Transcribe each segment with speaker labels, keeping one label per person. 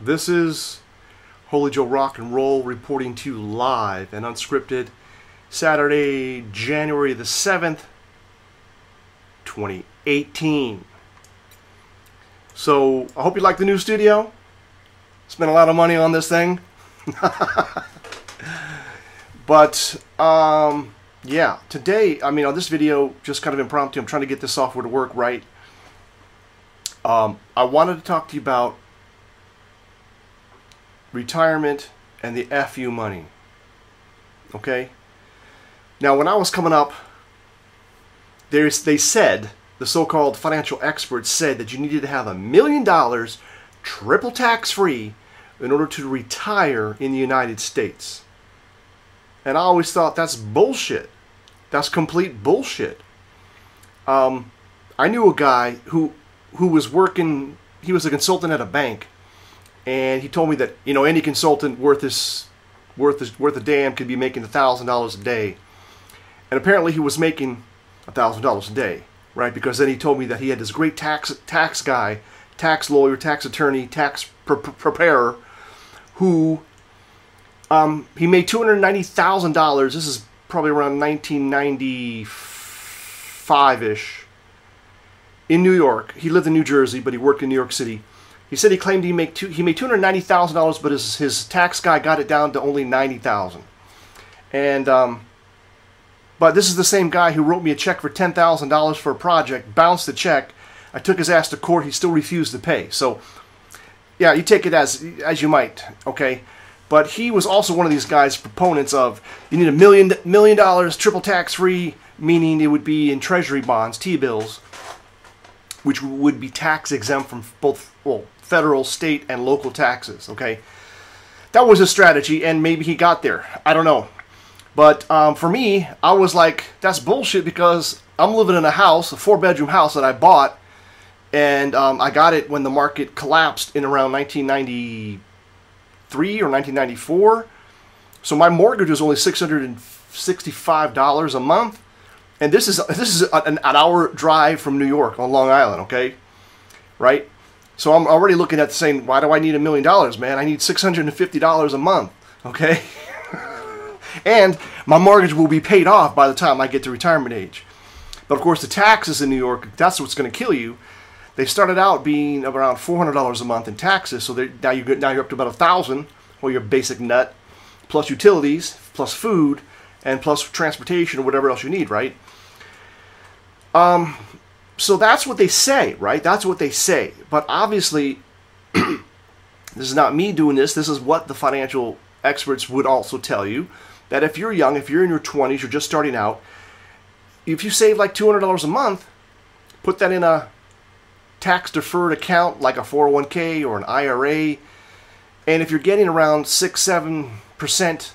Speaker 1: This is Holy Joe Rock and Roll reporting to you live and unscripted Saturday, January the 7th, 2018. So, I hope you like the new studio. Spent a lot of money on this thing. But, yeah, today, on this video, just kind of impromptu, I'm trying to get this software to work right. I wanted to talk to you about retirement and the FU money. Okay? Now, when I was coming up, they said, the so-called financial experts said that you needed to have $1 million triple tax-free in order to retire in the United States. And I always thought that's bullshit. That's complete bullshit. I knew a guy who was working, he was a consultant at a bank, and he told me that, you know, any consultant worth a damn could be making $1,000 a day. And apparently he was making $1,000 a day, right? Because then he told me that he had this great tax guy, tax lawyer, tax attorney, tax preparer, who he made $290,000. This is probably around 1995-ish in New York. He lived in New Jersey, but he worked in New York City. He said he claimed he made $290,000, but his tax guy got it down to only $90,000. And but this is the same guy who wrote me a check for $10,000 for a project, bounced the check. I took his ass to court. He still refused to pay. So, yeah, you take it as you might, okay? But he was also one of these guys, proponents of, you need $1 million triple tax-free, meaning it would be in treasury bonds, T-bills, which would be tax exempt from both, well, federal, state, and local taxes, okay? That was his strategy, and maybe he got there. I don't know. But for me, I was like, that's bullshit, because I'm living in a house, a 4-bedroom house that I bought, and I got it when the market collapsed in around 1993 or 1994. So my mortgage was only $665 a month. And this is an hour drive from New York on Long Island, okay? Right? So I'm already looking at saying, why do I need $1 million, man? I need $650 a month, okay? And my mortgage will be paid off by the time I get to retirement age. But of course, the taxes in New York, that's what's going to kill you. They started out being around $400 a month in taxes, so now you're up to about $1,000, or your basic nut, plus utilities, plus food, and plus transportation or whatever else you need, right? So that's what they say, right? That's what they say. But obviously, this is not me doing this. This is what the financial experts would also tell you, that if you're young, if you're in your 20s, you're just starting out, if you save like $200 a month, put that in a tax-deferred account like a 401k or an IRA, and if you're getting around 6-7%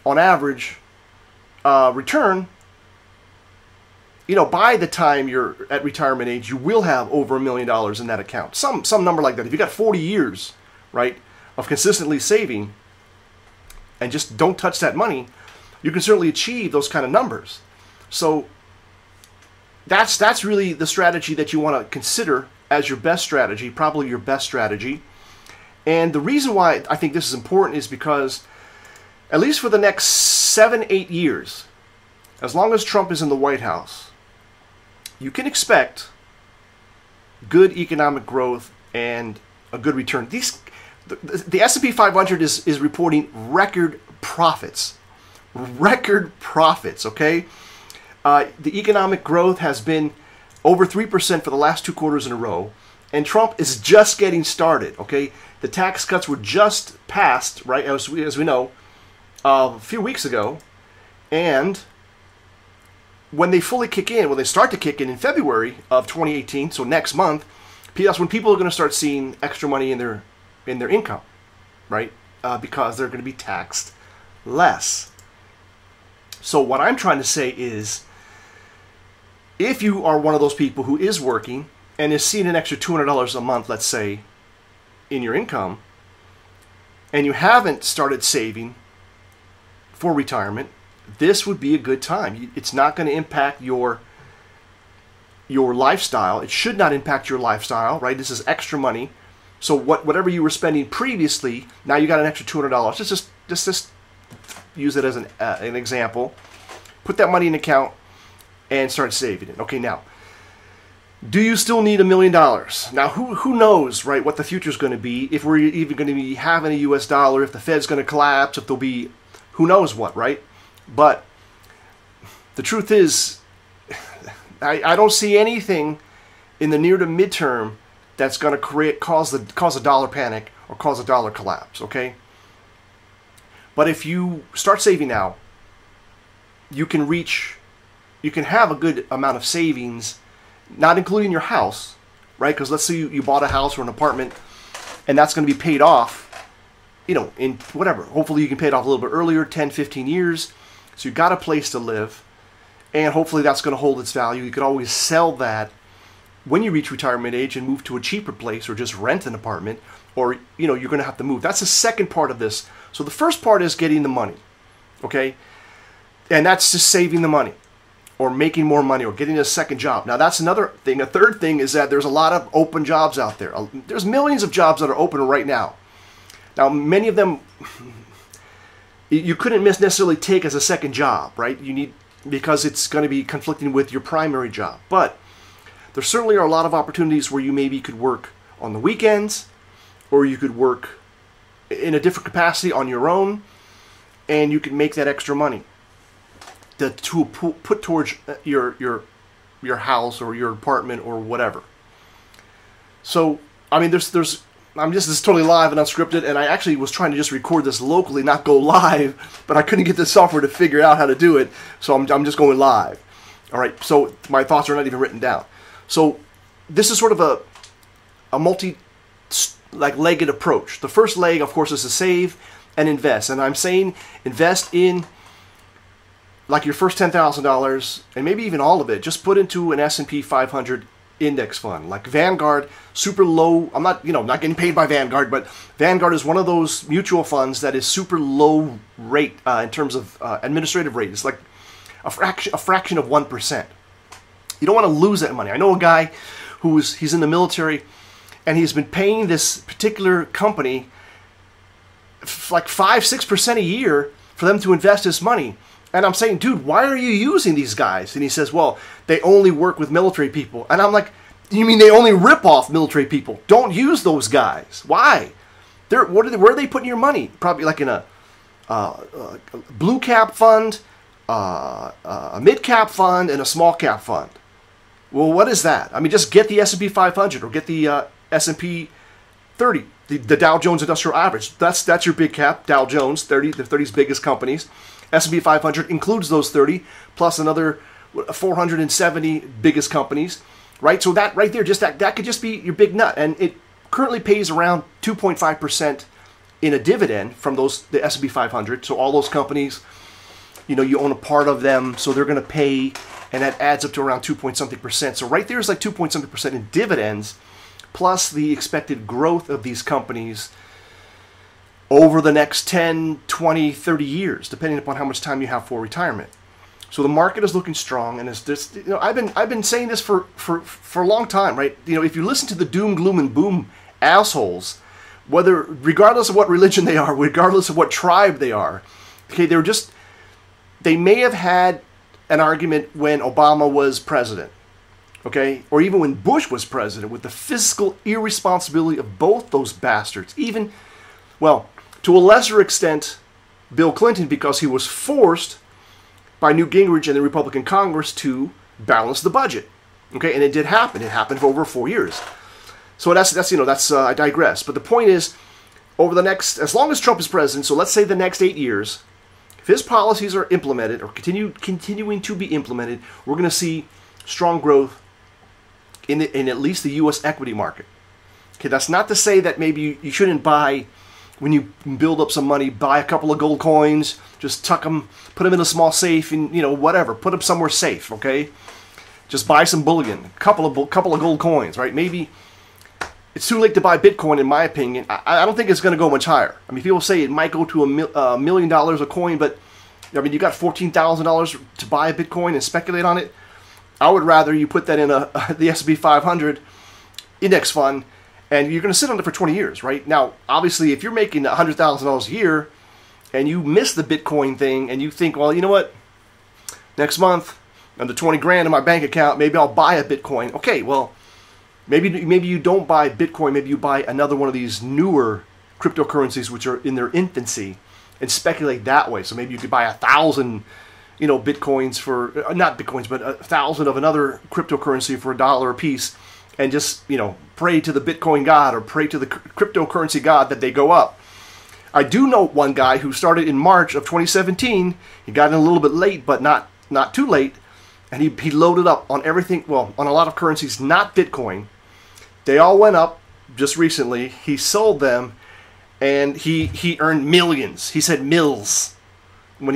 Speaker 1: on average return, you know, by the time you're at retirement age, you will have over $1 million in that account. Some number like that. If you got 40 years, right, of consistently saving, and just don't touch that money, you can certainly achieve those kind of numbers. So that's really the strategy that you want to consider as your best strategy, probably your best strategy. And the reason why I think this is important is because, at least for the next 7-8 years, as long as Trump is in the White House, you can expect good economic growth and a good return. The S&P 500 is reporting record profits. Record profits, okay? The economic growth has been over 3% for the last 2 quarters in a row, and Trump is just getting started, okay? The tax cuts were just passed, right, as we know, a few weeks ago, and when they fully kick in, when they start to kick in February of 2018, so next month, that's when people are going to start seeing extra money in their income, right? Because they're going to be taxed less. So what I'm trying to say is, if you are one of those people who is working and is seeing an extra $200 a month, let's say, in your income, and you haven't started saving for retirement, this would be a good time. It's not going to impact your lifestyle. It should not impact your lifestyle, right? This is extra money. So whatever you were spending previously, now you got an extra $200. Just use it as an example. Put that money in an account and start saving it. Okay, now, do you still need $1 million? Now, who knows, right, what the future is going to be, if we're even going to be having a U.S. dollar, if the Fed's going to collapse, if there'll be who knows what, right? But the truth is, I don't see anything in the near to midterm that's going to cause a dollar panic or cause a dollar collapse, okay? But if you start saving now, you can have a good amount of savings, not including your house, right? Because let's say you bought a house or an apartment, and that's going to be paid off, you know, in whatever. Hopefully you can pay it off a little bit earlier, 10, 15 years. So you've got a place to live, and hopefully that's going to hold its value. You could always sell that when you reach retirement age and move to a cheaper place, or just rent an apartment, or, you know, you're going to have to move. That's the second part of this. So the first part is getting the money, okay? And that's just saving the money, or making more money, or getting a second job. Now that's another thing. A third thing is that there's a lot of open jobs out there. There's millions of jobs that are open right now. Now many of them you couldn't necessarily take as a second job, right? Because it's going to be conflicting with your primary job. But there certainly are a lot of opportunities where you maybe could work on the weekends, or you could work in a different capacity on your own, and you can make that extra money to put towards your house or your apartment or whatever. So, I mean, this is totally live and unscripted, and I actually was trying to just record this locally, not go live, but I couldn't get the software to figure out how to do it, so I'm just going live. All right, so my thoughts are not even written down. So this is sort of a legged approach. The first leg, of course, is to save and invest, and I'm saying invest in like your first $10,000, and maybe even all of it. Just put into an S&P 500 index fund, like Vanguard, super low. I'm not getting paid by Vanguard, but Vanguard is one of those mutual funds that is super low rate in terms of administrative rate. It's like a fraction of 1%. You don't want to lose that money. I know a guy he's in the military, and he's been paying this particular company like 5-6% a year for them to invest his money. And I'm saying, dude, why are you using these guys? And he says, well, they only work with military people. And I'm like, you mean they only rip off military people? Don't use those guys. Why? Where are they putting your money? Probably like in a blue cap fund, a mid cap fund, and a small cap fund. Well, what is that? I mean, just get the S&P 500 or get the S&P 30, the Dow Jones Industrial Average. That's your big cap, Dow Jones, the 30's biggest companies. S&P 500 includes those 30, plus another 470 biggest companies, right? So that right there, just that could just be your big nut. And it currently pays around 2.5% in a dividend from the S&P 500. So all those companies, you know, you own a part of them, so they're going to pay, and that adds up to around 2-point-something%. So right there is like 2-point-something% in dividends, plus the expected growth of these companies over the next 10, 20, 30 years, depending upon how much time you have for retirement. So the market is looking strong, and it's just, you know, I've been saying this for a long time, right? You know, if you listen to the doom, gloom, and boom assholes, regardless of what religion they are, regardless of what tribe they are, okay, they may have had an argument when Obama was president, okay, or even when Bush was president, with the fiscal irresponsibility of both those bastards. Even, well, to a lesser extent, Bill Clinton, because he was forced by Newt Gingrich and the Republican Congress to balance the budget. Okay, and it did happen. It happened for over 4 years. So I digress. But the point is, over the next, as long as Trump is president, so let's say the next 8 years, if his policies are implemented or continuing to be implemented, we're going to see strong growth in at least the U.S. equity market. Okay, that's not to say that maybe you shouldn't buy. When you build up some money, buy a couple of gold coins, just tuck them, put them in a small safe, and, you know, whatever, put them somewhere safe, okay? Just buy some bullion, a couple of gold coins, right? Maybe it's too late to buy Bitcoin, in my opinion. I don't think it's going to go much higher. I mean, people say it might go to $1 million a coin, but I mean, you got $14,000 to buy a Bitcoin and speculate on it. I would rather you put that in the S&P 500 index fund and you're going to sit on it for 20 years, right? Now, obviously, if you're making $100,000 a year and you miss the Bitcoin thing and you think, well, you know what? Next month, under 20 grand in my bank account, maybe I'll buy a Bitcoin. Okay, well, maybe you don't buy Bitcoin. Maybe you buy another one of these newer cryptocurrencies which are in their infancy and speculate that way. So maybe you could buy 1,000, Bitcoins for, not Bitcoins, but 1,000 of another cryptocurrency for $1 a piece and just, pray to the Bitcoin God or pray to the cryptocurrency God that they go up. I do know one guy who started in March of 2017. He got in a little bit late, but not too late. And he loaded up on everything, well, on a lot of currencies, not Bitcoin. They all went up just recently. He sold them, and he earned millions. He said mils when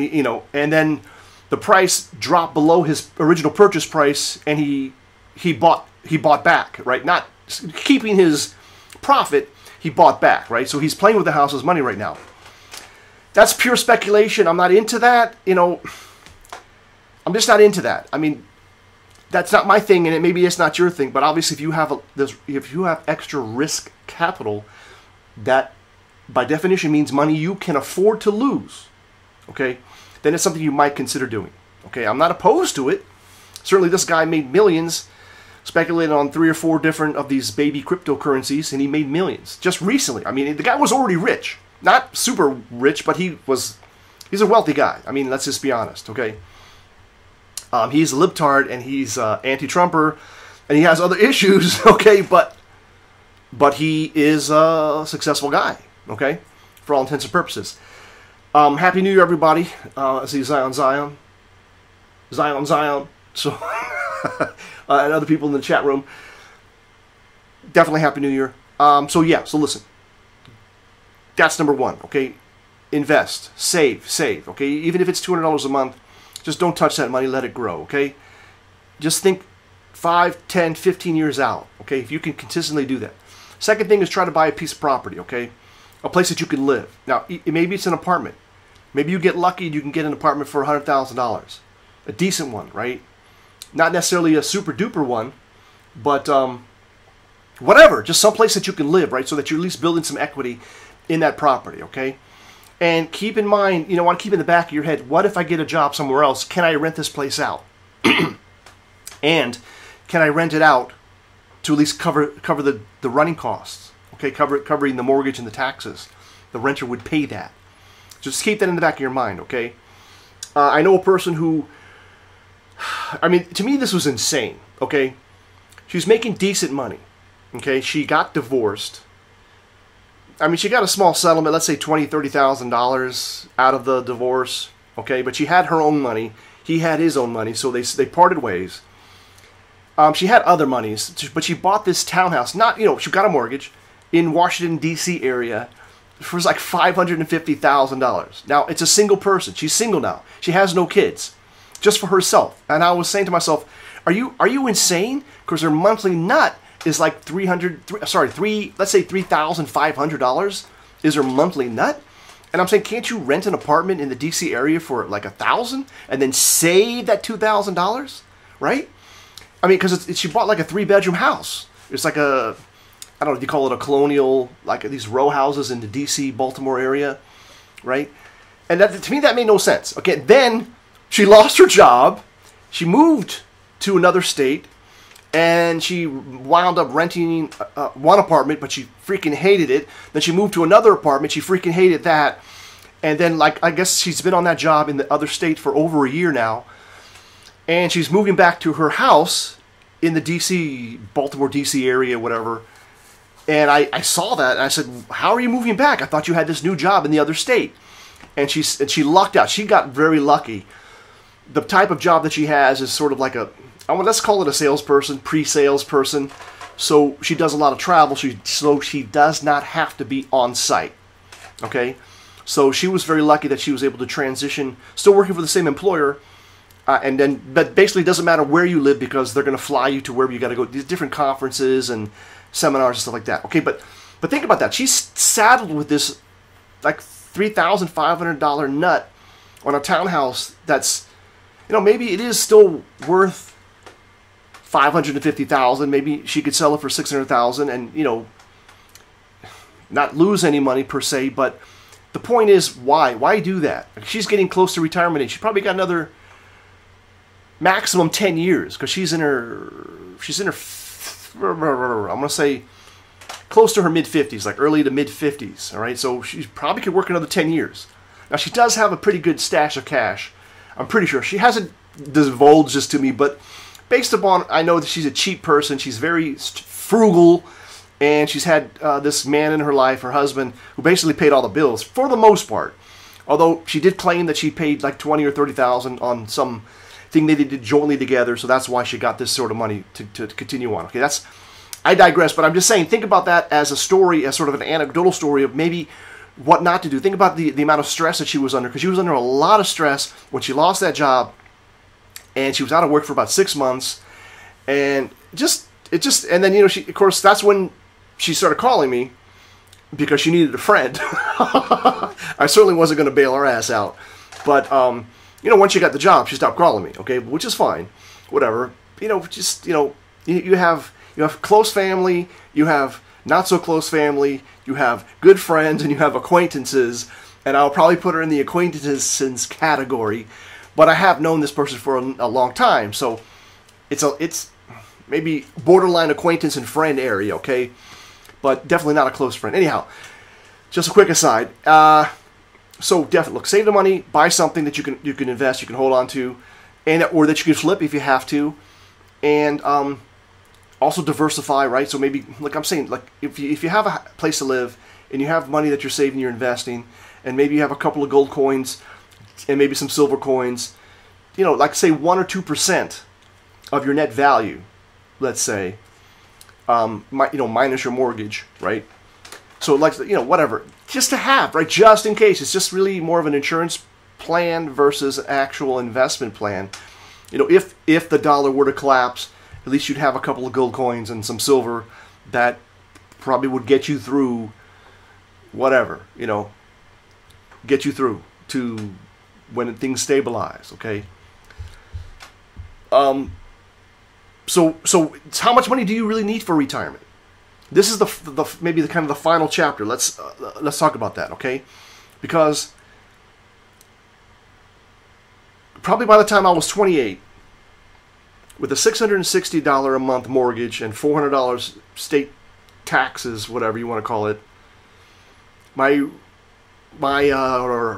Speaker 1: and then the price dropped below his original purchase price, and he bought back, right? Not keeping his profit, he bought back, right? So he's playing with the house's money right now. That's pure speculation. I'm not into that, I'm just not into that. I mean, that's not my thing, and maybe it's not your thing. But obviously, if you have extra risk capital, that by definition means money you can afford to lose. Okay, then it's something you might consider doing. Okay, I'm not opposed to it. Certainly, this guy made millions, speculated on 3 or 4 different of these baby cryptocurrencies, and he made millions just recently. I mean, the guy was already rich, not super rich, but he's a wealthy guy. I mean, let's just be honest. Okay. He's a libtard and he's anti-Trumper and he has other issues, okay, but he is a successful guy, okay, for all intents and purposes. Happy New Year, everybody. I see Zion. So, and other people in the chat room. Definitely Happy New Year. So listen. That's number 1, okay? Invest, save, okay? Even if it's $200 a month, just don't touch that money, let it grow, okay? Just think 5, 10, 15 years out, okay? If you can consistently do that. Second thing is try to buy a piece of property, okay? A place that you can live. Now, maybe it's an apartment. Maybe you get lucky and you can get an apartment for $100,000. A decent one, right? Not necessarily a super duper one, but whatever. Just some place that you can live, right? So that you're at least building some equity in that property, okay? And keep in mind, want to keep in the back of your head, what if I get a job somewhere else? Can I rent this place out? And can I rent it out to at least cover the running costs? Okay, covering the mortgage and the taxes. The renter would pay that. Just keep that in the back of your mind, okay? I know a person who, I mean, to me this was insane, okay? She was making decent money, okay? She got divorced. I mean, she got a small settlement, let's say $20,000, $30,000 out of the divorce, okay? But she had her own money. He had his own money, so they parted ways. She had other monies, but she bought this townhouse. She got a mortgage in Washington, D.C. area for like $550,000. Now, it's a single person. She's single now. She has no kids, just for herself. And I was saying to myself, are you insane? Because her monthly nut is like let's say $3,500 is her monthly nut. And I'm saying, can't you rent an apartment in the DC area for like $1,000 and then save that $2,000, right? I mean, because she bought like a 3-bedroom house. It's like I don't know if you call it a colonial, like these row houses in the DC, Baltimore area, right? And that, to me, that made no sense. Okay, then she lost her job. She moved to another state. And she wound up renting one apartment, but she freaking hated it. Then she moved to another apartment. She freaking hated that. And then, I guess she's been on that job in the other state for over a year now. And she's moving back to her house in the Baltimore, D.C. area, whatever. And I saw that, and I said, how are you moving back? I thought you had this new job in the other state. And she lucked out. She got very lucky. The type of job that she has is sort of like let's call it a salesperson, pre-sales person. So she does a lot of travel, so she does not have to be on site. Okay? So she was very lucky that she was able to transition, still working for the same employer, but basically it doesn't matter where you live because they're going to fly you to wherever you got to go, these different conferences and seminars and stuff like that. Okay, but think about that. She's saddled with this like $3,500 nut on a townhouse that's, maybe it is still worth $550,000. Maybe she could sell it for $600,000, and not lose any money per se, but the point is, why? Why do that? She's getting close to retirement age. She probably got another maximum 10 years because she's in her, I'm going to say close to her mid-50s, like early to mid-50s, all right? So she probably could work another 10 years. Now, she does have a pretty good stash of cash. I'm pretty sure. She hasn't divulged this to me, but based upon, I know that she's a cheap person. She's very frugal, and she's had this man in her life, her husband, who basically paid all the bills for the most part. Although she did claim that she paid like $20,000 or $30,000 on some thing they did jointly together, so that's why she got this sort of money to continue on. Okay, I digress, but I'm just saying, think about that as a story, as sort of an anecdotal story of maybe what not to do. Think about the amount of stress that she was under, because she was under a lot of stress when she lost that job, and she was out of work for about 6 months, and and then, you know, of course, that's when she started calling me because she needed a friend. I certainly wasn't going to bail her ass out, but you know, once she got the job, she stopped calling me. Okay, which is fine, whatever. You know, just, you know, you have close family, you have not so close family, you have good friends, and you have acquaintances. And I'll probably put her in the acquaintances category, but I have known this person for a long time, so it's maybe borderline acquaintance and friend area, okay? But definitely not a close friend. Anyhow, just a quick aside. So definitely, look, save the money, buy something that you can invest, you can hold on to, or that you can flip if you have to, and also diversify, right? So maybe, like I'm saying, like if you have a place to live and you have money that you're saving, you're investing, and maybe you have a couple of gold coins and maybe some silver coins, you know, like say 1 or 2% of your net value, let's say, you know, minus your mortgage, right? So like, you know, whatever, just to have, right? Just in case. It's just really more of an insurance plan versus an actual investment plan. You know, if the dollar were to collapse, at least you'd have a couple of gold coins and some silver that probably would get you through whatever, you know, get you through to when things stabilize, okay? So how much money do you really need for retirement? This is maybe the kind of the final chapter. Let's talk about that, okay? Because probably by the time I was 28, with a $660 a month mortgage and $400 state taxes, whatever you want to call it, my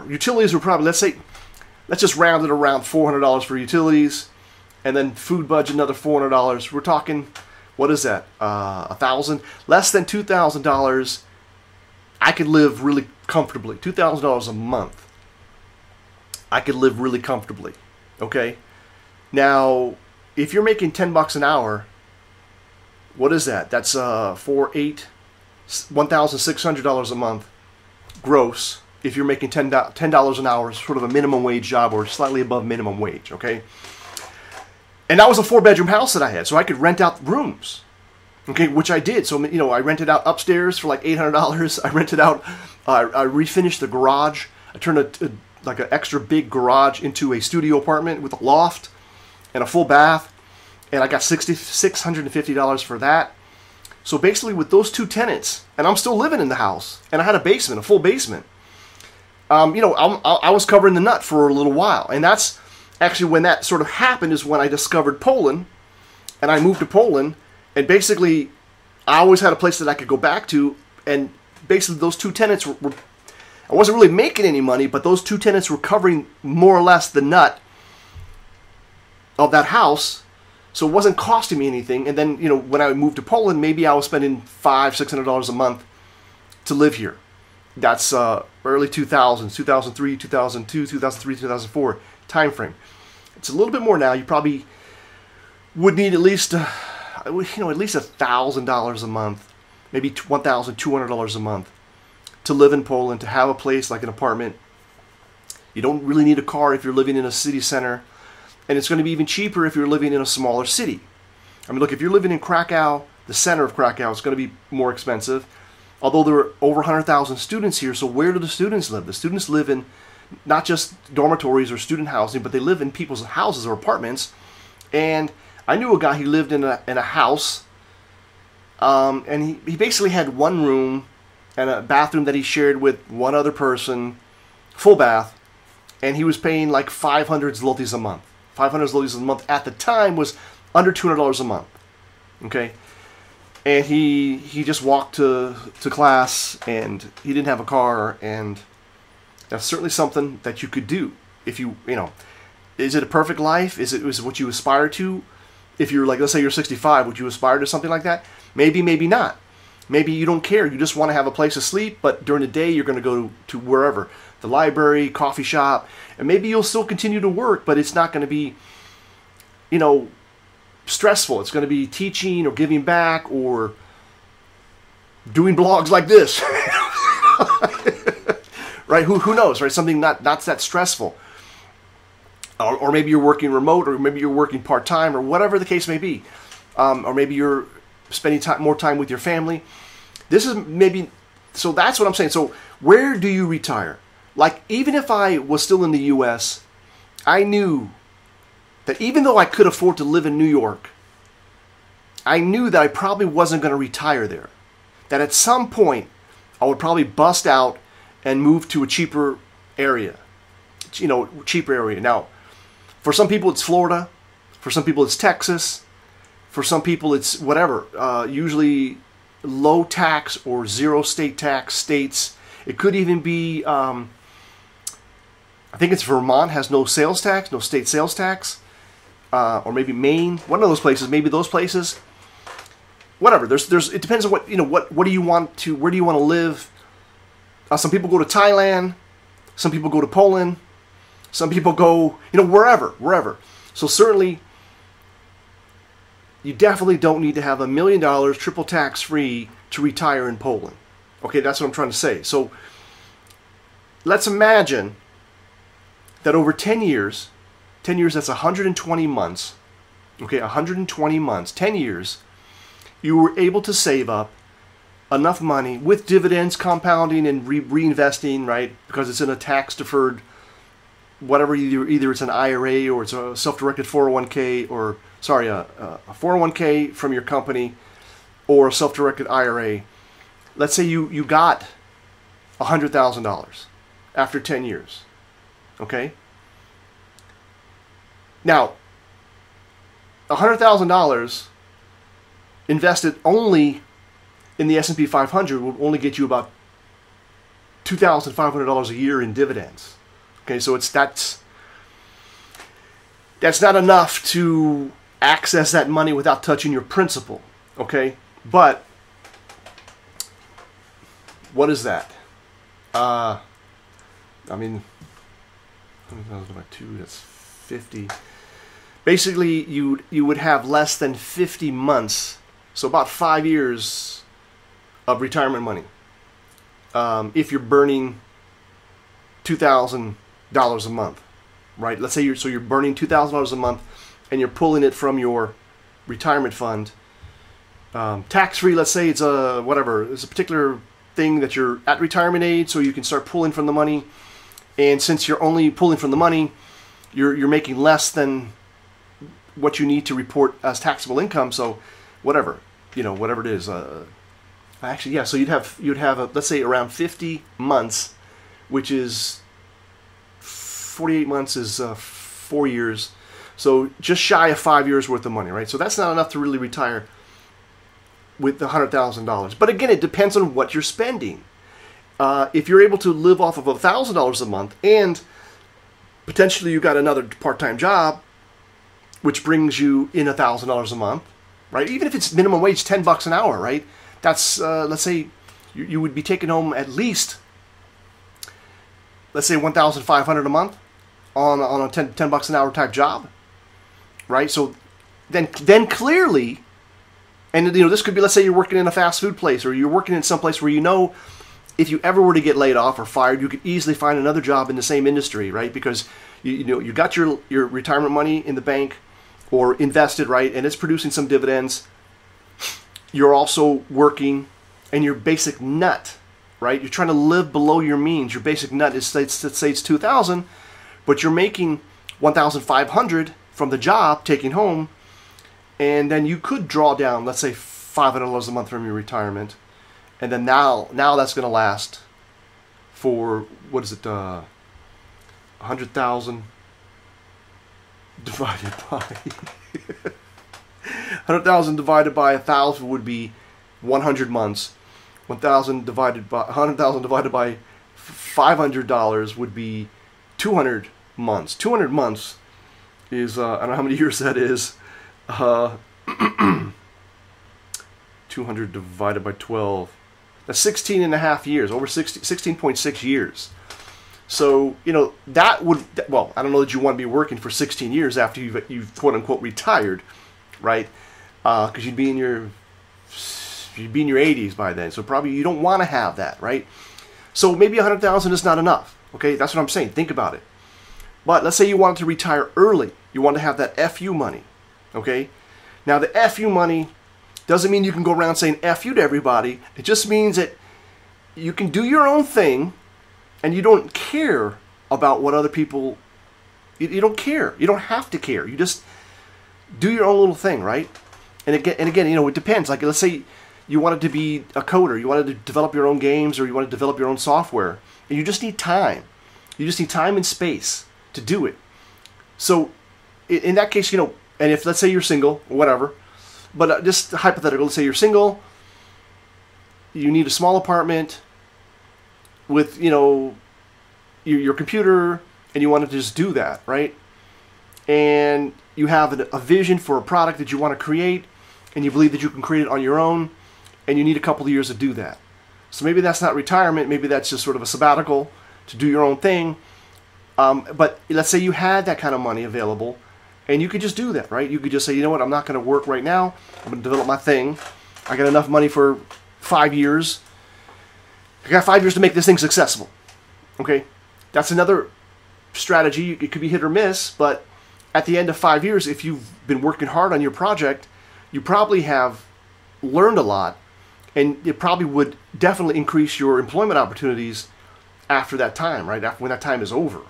Speaker 1: utilities were probably, let's just round it around $400 for utilities, and then food budget another $400. We're talking, what is that? $1,000, less than $2,000. I could live really comfortably. $2,000 a month. I could live really comfortably. Okay. Now, if you're making $10 an hour, what is that? That's $1,600 a month gross. If you're making $10 an hour, sort of a minimum wage job or slightly above minimum wage. Okay. And that was a 4-bedroom house that I had, so I could rent out rooms, okay, which I did. So, you know, I rented out upstairs for like $800. I rented out, I refinished the garage. I turned like an extra big garage into a studio apartment with a loft and a full bath, and I got $650 for that. So basically, with those 2 tenants, and I'm still living in the house, and I had a basement, a full basement. You know, I was covering the nut for a little while, and that's actually when that sort of happened is when I discovered Poland, and I moved to Poland, and basically I always had a place that I could go back to, and basically those 2 tenants were I wasn't really making any money, but those 2 tenants were covering more or less the nut of that house, so it wasn't costing me anything. And then, you know, when I moved to Poland, maybe I was spending $500-$600 a month to live here. That's early 2000s, 2003, 2002, 2003, 2004 time frame. It's a little bit more now. You probably would need at least, you know, at least $1,000 a month, maybe $1,200 a month to live in Poland, to have a place like an apartment. You don't really need a car if you're living in a city center, and it's going to be even cheaper if you're living in a smaller city. I mean, look, if you're living in Krakow, the center of Krakow, it's going to be more expensive. Although there are over 100,000 students here, so where do the students live? The students live in not just dormitories or student housing, but they live in people's houses or apartments. And I knew a guy who lived in a house, and he basically had 1 room and a bathroom that he shared with one other person, full bath, and he was paying like 500 zlotys a month. 500 zlotys a month at the time was under $200 a month. Okay, and he just walked to class, and he didn't have a car, and that's certainly something that you could do if you know. Is it a perfect life? Is it what you aspire to? If you're like, let's say you're 65, would you aspire to something like that? Maybe, maybe not. Maybe you don't care. You just want to have a place to sleep, but during the day you're going to go to wherever. The library, coffee shop, and maybe you'll still continue to work, but it's not going to be, you know, stressful. It's going to be teaching or giving back or doing blogs like this. Right? Who knows, right? Something not that stressful. Or maybe you're working remote, or maybe you're working part-time, or whatever the case may be. Or maybe you're spending more time with your family. This is maybe, so that's what I'm saying. So where do you retire? Like, even if I was still in the U.S., I knew that even though I could afford to live in New York, I knew that I probably wasn't going to retire there. That at some point, I would probably bust out and move to a cheaper area. You know, cheaper area. Now, for some people it's Florida. For some people it's Texas. For some people it's whatever. Usually low tax or zero state tax states. It could even be, I think it's Vermont has no sales tax, no state sales tax. Or maybe Maine, one of those places, maybe those places. Whatever. It depends on what, you know, what do you want to, where do you want to live? Some people go to Thailand. Some people go to Poland. Some people go, you know, wherever. So certainly, you definitely don't need to have $1 million triple tax free to retire in Poland. Okay, that's what I'm trying to say. So let's imagine that over 10 years, that's 120 months. Okay, 120 months, 10 years, you were able to save up enough money with dividends, compounding, and reinvesting, right? Because it's in a tax-deferred, whatever, either it's an IRA or it's a self-directed 401k, or, sorry, a 401k from your company, or a self-directed IRA. Let's say you got $100,000 after 10 years, okay? Now, $100,000 invested only in the S&P 500 will only get you about $2,500 a year in dividends. Okay, so that's not enough to access that money without touching your principal. Okay, but what is that? I mean, that's 50. Basically, you would have less than 50 months, so about 5 years of retirement money. If you're burning $2,000 a month, right? Let's say you're burning $2,000 a month, and you're pulling it from your retirement fund, tax-free. Let's say it's a whatever. It's a particular thing that you're at retirement age, so you can start pulling from the money. And since you're only pulling from the money, you're making less than what you need to report as taxable income. So whatever, you know, whatever it is. Actually, yeah. So you'd have let's say around 50 months, which is 48 months is 4 years. So just shy of 5 years worth of money, right? So that's not enough to really retire with the $100,000. But again, it depends on what you're spending. If you're able to live off of $1,000 a month, and potentially you got another part-time job, which brings you in $1,000 a month, right? Even if it's minimum wage, $10 an hour, right? That's let's say you would be taking home at least, let's say $1,500 a month on a $10 an hour type job, right? So then clearly, and you know, this could be, let's say you're working in a fast food place, or you're working in some place where you know if you ever were to get laid off or fired, you could easily find another job in the same industry, right? Because you know you got your retirement money in the bank or invested, right, and it's producing some dividends. You're also working, and your basic nut, right? You're trying to live below your means. Your basic nut is, let's say it's $2,000, but you're making $1,500 from the job, taking home, and then you could draw down, let's say $500 a month from your retirement, and then now that's going to last for, what is it, 100,000 divided by 100,000 divided by 1,000 would be 100 months. 1,000 divided by 100,000 divided by $500 would be 200 months. 200 months is I don't know how many years that is. 200 divided by 12. That's 16 and a half years, over 16.6 years. So, you know, that would, well, I don't know that you want to be working for 16 years after you've quote unquote retired, right? Because you'd be in your 80s by then. So probably you don't want to have that, right? So maybe 100,000 is not enough. Okay, that's what I'm saying. Think about it. But let's say you wanted to retire early. You want to have that FU money. Okay? Now the FU money doesn't mean you can go around saying F you to everybody. It just means that you can do your own thing and you don't care about what other people, you don't care. You don't have to care. You just do your own little thing, right? And again, you know, it depends. Like, let's say you wanted to be a coder, you wanted to develop your own games, or you wanted to develop your own software, and you just need time. You just need time and space to do it. So in that case, you know, and if, let's say you're single, or whatever, but just hypothetical, let's say you're single, you need a small apartment with, you know, your computer, and you want to just do that, right? And you have a vision for a product that you want to create, and you believe that you can create it on your own, and you need a couple of years to do that. So maybe that's not retirement, maybe that's just sort of a sabbatical to do your own thing. But let's say you had that kind of money available, and you could just do that, right? You could just say, you know what, I'm not going to work right now. I'm going to develop my thing. I got enough money for 5 years. I got 5 years to make this thing successful. Okay? That's another strategy. It could be hit or miss, but at the end of 5 years, if you've been working hard on your project, you probably have learned a lot, and it probably would definitely increase your employment opportunities after that time, right? After when that time is over.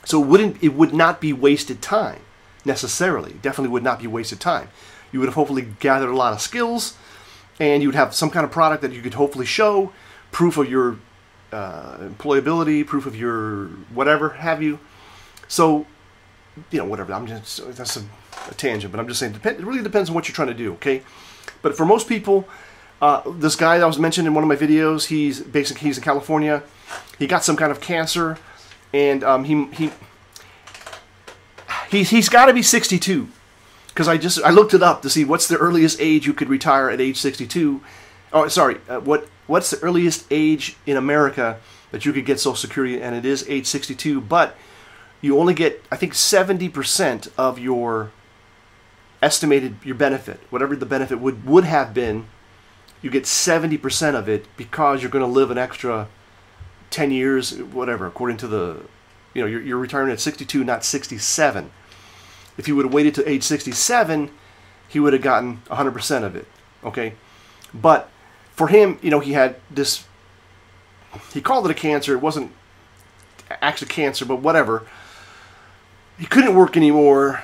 Speaker 1: So it would not be wasted time, necessarily. Definitely would not be wasted time. You would have hopefully gathered a lot of skills, and you would have some kind of product that you could hopefully show, proof of your employability, proof of your whatever have you. So, you know, whatever. That's a tangent, but I'm just saying it really depends on what you're trying to do, okay? But for most people, this guy that was mentioned in one of my videos, he's in California. He got some kind of cancer, and he's got to be 62, because I looked it up to see what's the earliest age you could retire at age 62. Oh, sorry, what's the earliest age in America that you could get Social Security, and it is age 62, but you only get, I think, 70% of your estimated, your benefit, whatever the benefit would have been. You get 70% of it because you're going to live an extra 10 years, whatever, according to the, you know, you're retiring at 62, not 67. If he would have waited to age 67, he would have gotten 100% of it, okay? But for him, you know, he had this, he called it a cancer. It wasn't actually cancer, but whatever. He couldn't work anymore,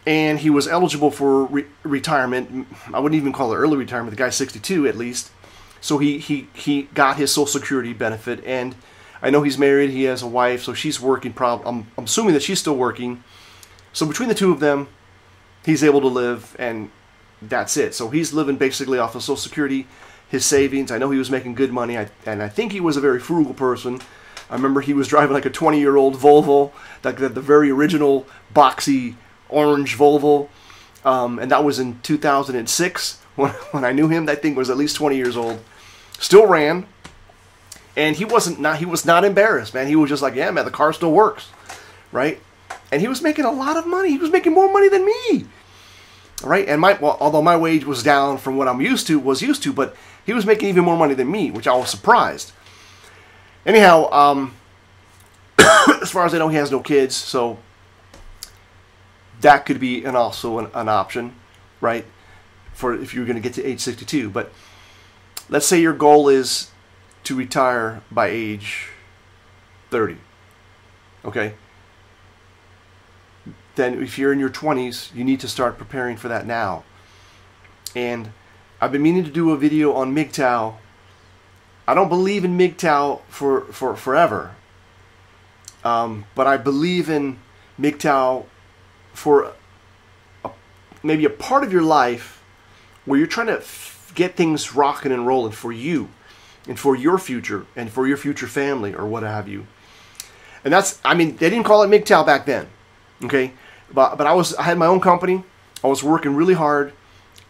Speaker 1: and he was eligible for retirement. I wouldn't even call it early retirement. The guy's 62 at least. So he got his Social Security benefit, and I know he's married. He has a wife, so she's working. I'm assuming that she's still working. So between the two of them, he's able to live, and that's it. So he's living basically off of Social Security, his savings. I know he was making good money, and I think he was a very frugal person. I remember he was driving like a 20-year-old Volvo, like the very original boxy orange Volvo, and that was in 2006 when I knew him. That thing was at least 20 years old, still ran, and he was not embarrassed, man. He was just like, yeah, man, the car still works, right? And he was making a lot of money. He was making more money than me, right? And although my wage was down from what I'm used to, but he was making even more money than me, which I was surprised. Anyhow, as far as I know, he has no kids, so that could be also an option, right? For if you're going to get to age 62. But let's say your goal is to retire by age 30. Okay? Then if you're in your 20s, you need to start preparing for that now. And I've been meaning to do a video on MGTOW I don't believe in MGTOW for forever. But I believe in MGTOW for maybe a part of your life where you're trying to get things rocking and rolling for you and for your future and for your future family or what have you. And that's, I mean, they didn't call it MGTOW back then, okay? But I had my own company. I was working really hard,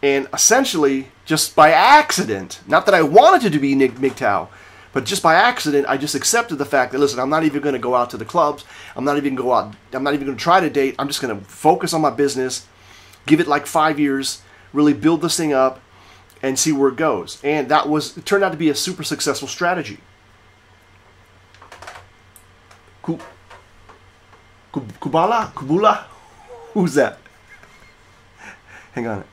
Speaker 1: and essentially, just by accident, not that I wanted to be MGTOW, but just by accident, I just accepted the fact that, listen, I'm not even going to go out to the clubs. I'm not even going to try to date. I'm just going to focus on my business, give it like 5 years, really build this thing up, and see where it goes. And it turned out to be a super successful strategy. Kubula? Who's that? Hang on.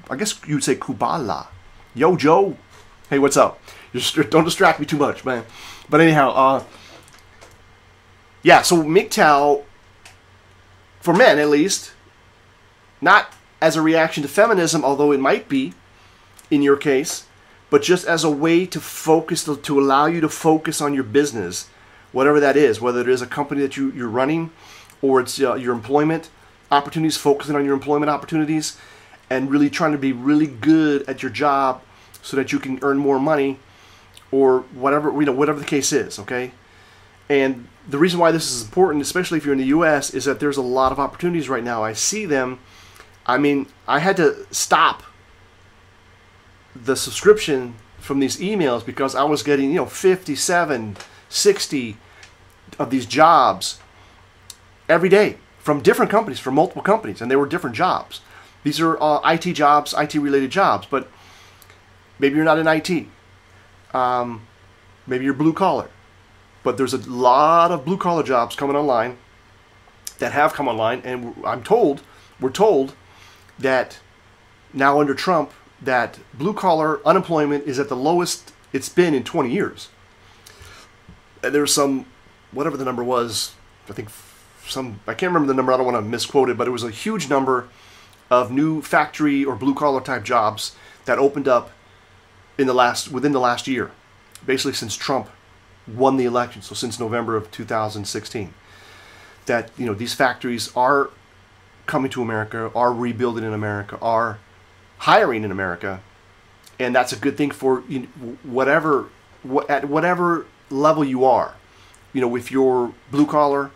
Speaker 1: I guess you'd say Kubala. Yo, Joe. Hey, what's up? Don't distract me too much, man. But anyhow, yeah, so MGTOW, for men at least, not as a reaction to feminism, although it might be in your case, but just as a way to focus, to allow you to focus on your business, whatever that is, whether it is a company that you're running or it's your employment opportunities, focusing on your employment opportunities and really trying to be really good at your job so that you can earn more money or whatever, whatever the case is, okay? And the reason why this is important, especially if you're in the U.S., is that there's a lot of opportunities right now. I see them. I mean, I had to stop the subscription from these emails because I was getting, 57, 60 of these jobs every day from different companies, from multiple companies, and they were different jobs. These are IT jobs, IT-related jobs, but maybe you're not in IT. Maybe you're blue-collar. But there's a lot of blue-collar jobs coming online that have come online, and we're told that now under Trump, that blue-collar unemployment is at the lowest it's been in 20 years. And there's some, whatever the number was, I can't remember the number, I don't want to misquote it, but it was a huge number of new factory or blue-collar type jobs that opened up within the last year, basically since Trump won the election, so since November of 2016, that these factories are coming to America, are rebuilding in America, are hiring in America, and that's a good thing for at whatever level you are. If you're blue collar,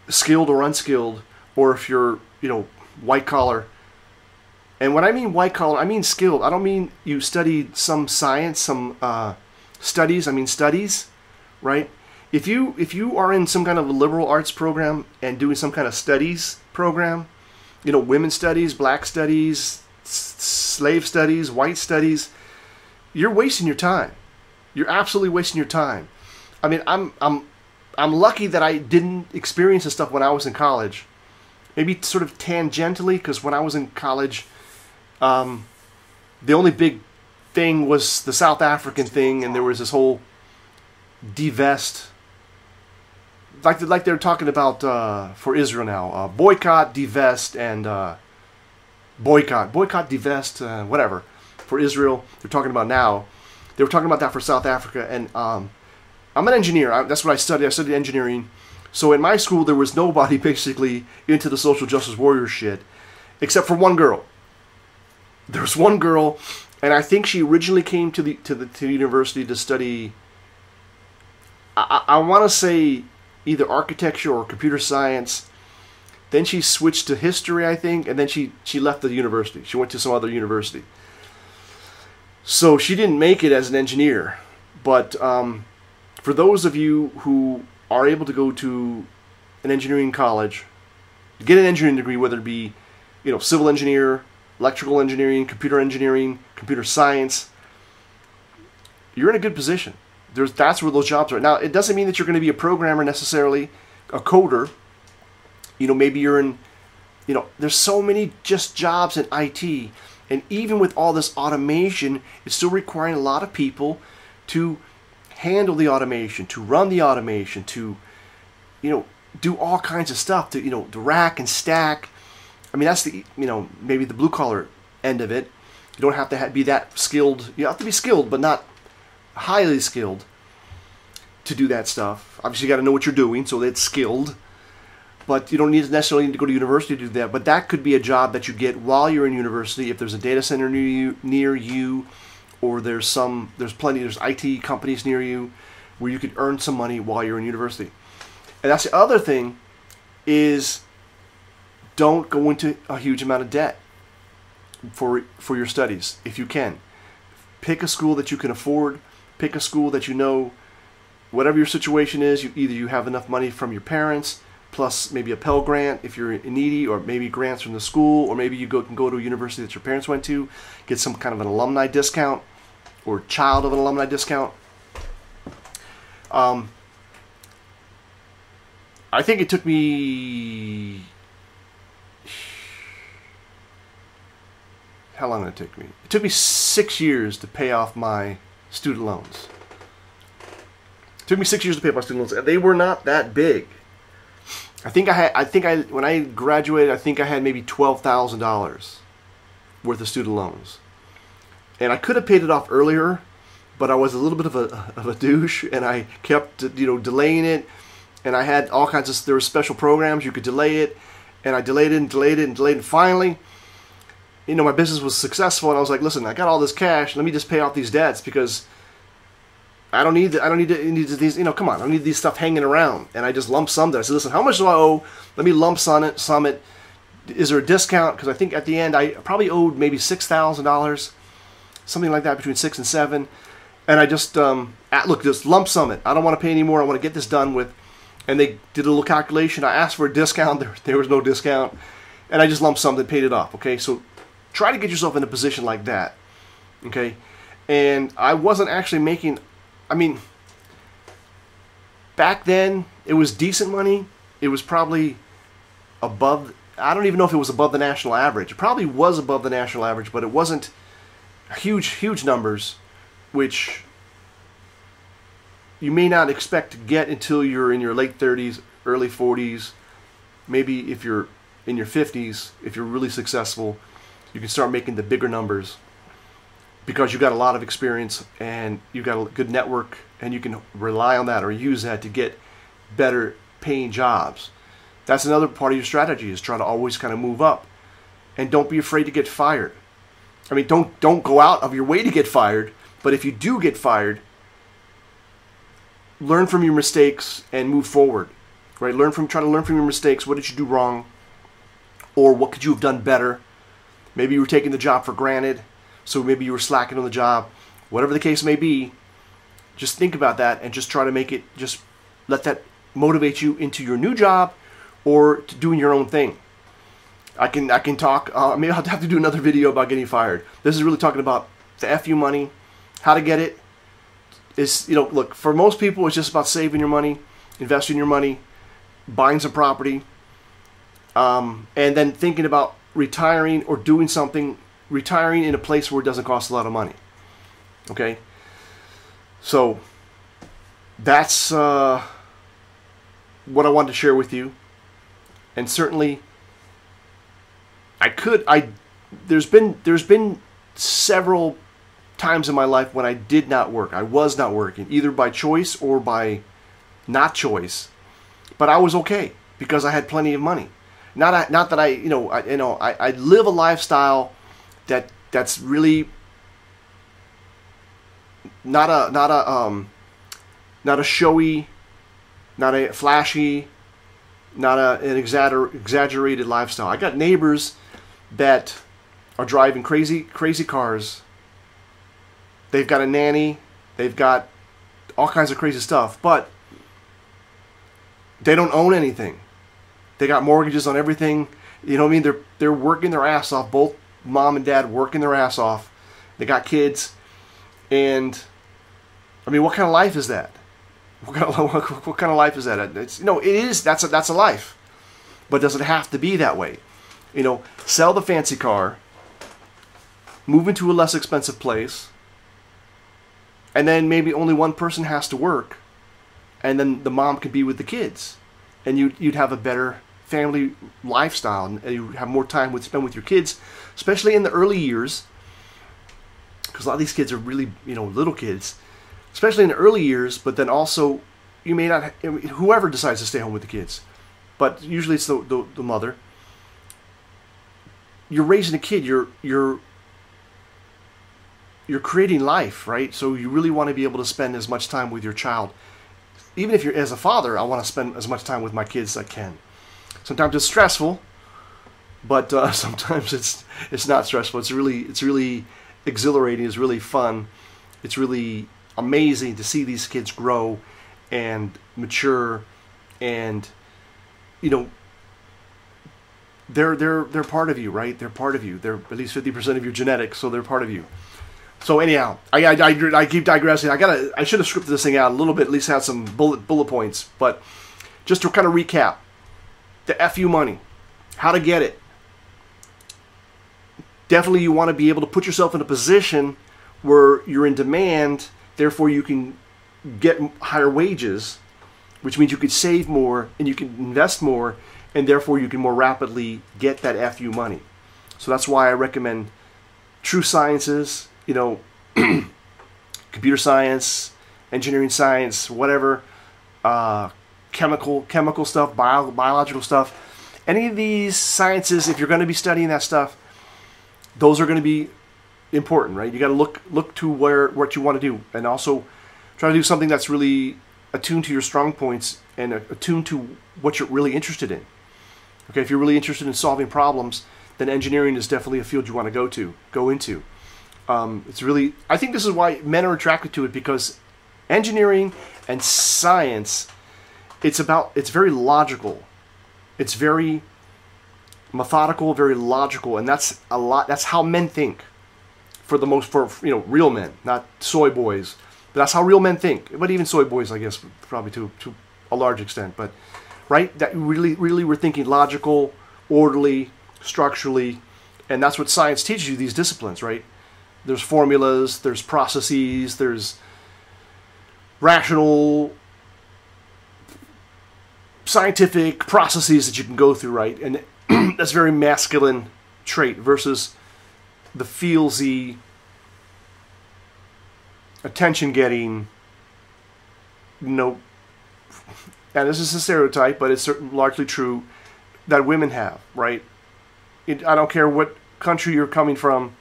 Speaker 1: skilled or unskilled, or if you're white collar. And when I mean white collar, I mean skilled. I don't mean you studied some science, some studies. I mean studies, right? If you are in some kind of a liberal arts program and doing some kind of studies program, women's studies, black studies, slave studies, white studies, you're wasting your time. You're absolutely wasting your time. I mean, I'm lucky that I didn't experience this stuff when I was in college. Maybe sort of tangentially, because when I was in college, the only big thing was the South African thing, and there was this whole divest, like they're talking about for Israel now, boycott, divest, and boycott, divest, whatever, for Israel. They're talking about now. They were talking about that for South Africa, and I'm an engineer. That's what I studied. I studied engineering. So in my school, there was nobody basically into the social justice warrior shit, except for one girl. There was one girl, and I think she originally came to the university to study. I want to say either architecture or computer science. Then she switched to history, I think, and then she left the university. She went to some other university. So she didn't make it as an engineer. But for those of you who are able to go to an engineering college, get an engineering degree, whether it be civil engineer, electrical engineering, computer science, you're in a good position. That's where those jobs are. Now, it doesn't mean that you're going to be a programmer necessarily, a coder. Maybe you're in, there's so many just jobs in IT. And even with all this automation, it's still requiring a lot of people to handle the automation, to run the automation, to, do all kinds of stuff, to rack and stack. I mean, that's the, maybe the blue collar end of it. You don't have to be that skilled. You have to be skilled, but not highly skilled to do that stuff. Obviously, you got to know what you're doing, so that's skilled. But you don't necessarily need to go to university to do that. But that could be a job that you get while you're in university. If there's a data center near you, or there's IT companies near you where you could earn some money while you're in university. And that's the other thing is, don't go into a huge amount of debt for your studies if you can. Pick a school that you can afford. Pick a school that you know, whatever your situation is, either you have enough money from your parents, plus maybe a Pell Grant if you're needy, or maybe grants from the school, or maybe you can go to a university that your parents went to, get some kind of an alumni discount, or child of an alumni discount. I think it took me... How long did it take me? It took me 6 years to pay off my student loans. It took me 6 years to pay off my student loans, and they were not that big. When I graduated, I think I had maybe $12,000 worth of student loans, and I could have paid it off earlier, but I was a little bit of a douche, and I kept delaying it. And I had all kinds of, there were special programs you could delay it, and I delayed it and delayed it and delayed it. And finally, my business was successful, and I was like, listen, I got all this cash. Let me just pay off these debts, because I don't need these. Come on, I don't need these stuff hanging around. And I just lump summed it. I said, listen, how much do I owe? Let me lump sum it. Is there a discount? Because I think at the end I probably owed maybe $6,000, something like that, between 6 and 7. And I just look, just lump sum it. I don't want to pay anymore. I want to get this done with. And they did a little calculation. I asked for a discount. There was no discount. And I just lump summed and paid it off. Okay, so try to get yourself in a position like that. Okay, and I wasn't actually making, back then it was decent money. It was probably above, I don't even know if it was above the national average. It probably was above the national average, but it wasn't huge numbers, which you may not expect to get until you're in your late 30s, early 40s. Maybe if you're in your 50s, if you're really successful, you can start making the bigger numbers, because you got a lot of experience and you got a good network, and you can rely on that or use that to get better paying jobs. That's another part of your strategy, is try to always kind of move up, and don't be afraid to get fired. Don't go out of your way to get fired, but if you do get fired, learn from your mistakes and move forward, right? Try to learn from your mistakes. What did you do wrong? Or what could you have done better? Maybe you were taking the job for granted, so maybe you were slacking on the job. Whatever the case may be, just think about that and just try to make it, just let that motivate you into your new job or to doing your own thing. I can talk, maybe I'll have to do another video about getting fired. This is really talking about the FU money, how to get it. Look, for most people, it's just about saving your money, investing your money, buying some property, and then thinking about retiring or doing something, retiring in a place where it doesn't cost a lot of money. Okay? So, that's what I wanted to share with you. And certainly, there's been several times in my life when I did not work. I was not working, either by choice or by not choice. But I was okay because I had plenty of money. Not that I live a lifestyle that's really not a showy, not a flashy, not an exaggerated lifestyle. I got neighbors that are driving crazy cars. They've got a nanny. They've got all kinds of crazy stuff, but they don't own anything. They got mortgages on everything. You know what I mean? They're working their ass off. Both mom and dad working their ass off. They got kids, and what kind of life is that? What kind of life is that? It is. That's a life, but does it have to be that way? Sell the fancy car, move into a less expensive place, and then maybe only one person has to work, and then the mom could be with the kids, and you'd have a better family lifestyle, and you have more time to spend with your kids, especially in the early years. because a lot of these kids are really, little kids, especially in the early years, but then also you may not, whoever decides to stay home with the kids, but usually it's the mother. You're raising a kid, you're creating life, right? So you really want to be able to spend as much time with your child. Even if you're, as a father, I want to spend as much time with my kids as I can. Sometimes it's stressful, but sometimes it's not stressful. It's really exhilarating. It's really fun. It's really amazing to see these kids grow and mature, and they're part of you, right? They're part of you. They're at least 50% of your genetics, so they're part of you. So anyhow, I keep digressing. I should have scripted this thing out a little bit, at least have some bullet points. But just to kind of recap, the FU money, how to get it. Definitely you want to be able to put yourself in a position where you're in demand, therefore you can get higher wages, which means you could save more and you can invest more, and therefore you can more rapidly get that FU money. So that's why I recommend true sciences, computer science, engineering science, whatever, chemical stuff, biological stuff. Any of these sciences, if you're going to be studying that stuff, those are going to be important, right? You got to look to what you want to do, and also try to do something that's really attuned to your strong points and attuned to what you're really interested in. Okay, if you're really interested in solving problems, then engineering is definitely a field you want to go into. It's really, I think this is why men are attracted to it, because engineering and science, it's very logical. It's very methodical, very logical, and that's how men think for real men, not soy boys. But that's how real men think. But even soy boys, I guess, probably to a large extent. But right, that really we're thinking logical, orderly, structurally, and that's what science teaches you, these disciplines, right? There's formulas, there's processes, there's rational, scientific processes that you can go through, right? And that's a very masculine trait versus the feelsy, attention-getting, and this is a stereotype, but it's largely true, that women have, right? I don't care what country you're coming from,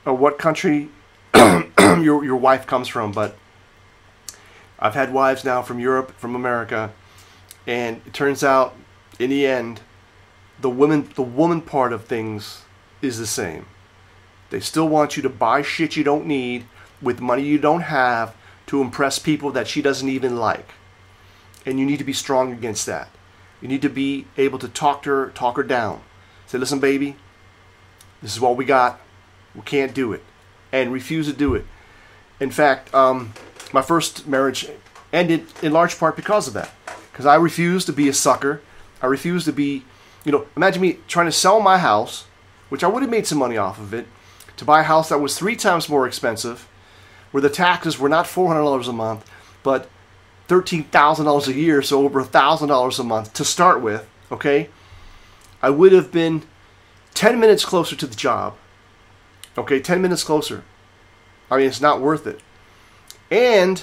Speaker 1: or what country your wife comes from, but I've had wives now from Europe, from America, and it turns out, in the end, the woman part of things is the same. They still want you to buy shit you don't need with money you don't have to impress people that she doesn't even like. And you need to be strong against that. You need to be able to talk her down. Say, listen, baby, this is what we got. We can't do it. And refuse to do it. In fact, my first marriage ended in large part because of that. Because I refused to be a sucker. I refused to be, imagine me trying to sell my house, which I would have made some money off of it, to buy a house that was 3 times more expensive, where the taxes were not $400 a month, but $13,000 a year, so over $1,000 a month to start with, okay? I would have been 10 minutes closer to the job, okay? 10 minutes closer. I mean, it's not worth it. And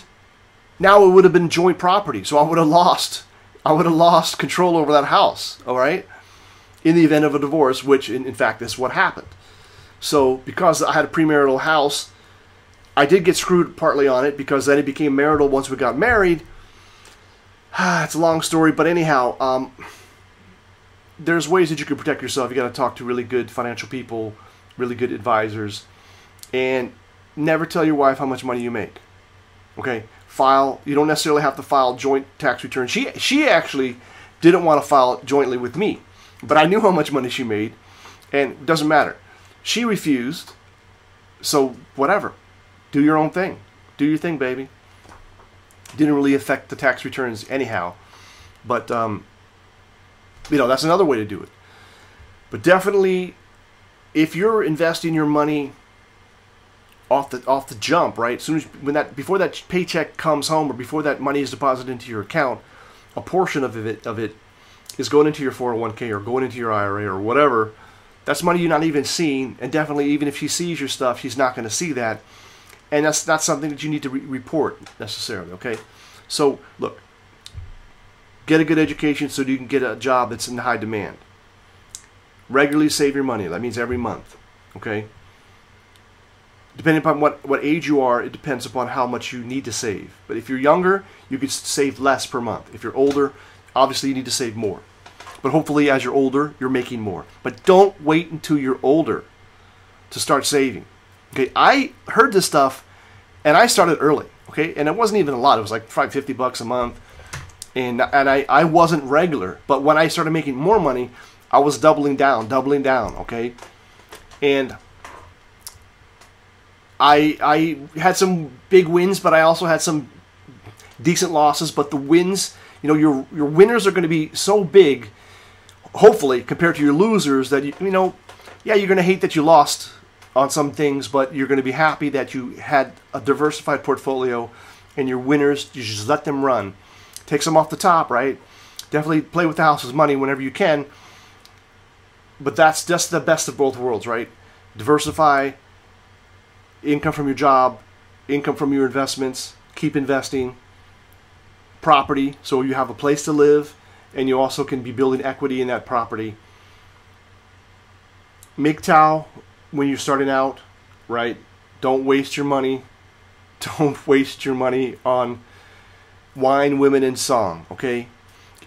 Speaker 1: now it would have been joint property, so I would have lost control over that house, all right? In the event of a divorce, which in fact is what happened. So because I had a premarital house, I did get screwed partly on it, because then it became marital once we got married. It's a long story, but anyhow, there's ways that you can protect yourself. You got to talk to really good financial people, really good advisors, and never tell your wife how much money you make. Okay, you don't necessarily have to file joint tax returns. She actually didn't want to file it jointly with me, but I knew how much money she made, and it doesn't matter. She refused, so whatever. Do your own thing. Do your thing, baby. Didn't really affect the tax returns anyhow, but that's another way to do it. But definitely, if you're investing your money off the jump, right? As soon as before that paycheck comes home, or before that money is deposited into your account, a portion of it is going into your 401k or going into your IRA or whatever, That's money you're not even seeing, and definitely even if she sees your stuff, she's not going to see that. And that's not something that you need to report necessarily, okay? So, look, get a good education so you can get a job that's in high demand. Regularly save your money. That means every month, okay? Depending upon what age you are, it depends upon how much you need to save. But if you're younger, you could save less per month. If you're older, obviously you need to save more. But hopefully as you're older, you're making more. But don't wait until you're older to start saving. Okay, I heard this stuff and I started early. Okay, and it wasn't even a lot. It was like $50 a month. And I wasn't regular. But when I started making more money, I was doubling down, okay? And I had some big wins, but I also had some decent losses. But the wins, you know, your winners are going to be so big, hopefully, compared to your losers that, you know, yeah, you're going to hate that you lost on some things, but you're going to be happy that you had a diversified portfolio, and your winners, you just let them run. Take some off the top, right? Definitely play with the house's money whenever you can. But that's just the best of both worlds, right? Diversify, income from your job, income from your investments, keep investing, property, so you have a place to live, and you also can be building equity in that property. MGTOW when you're starting out, right? Don't waste your money. Don't waste your money on wine, women, and song, okay?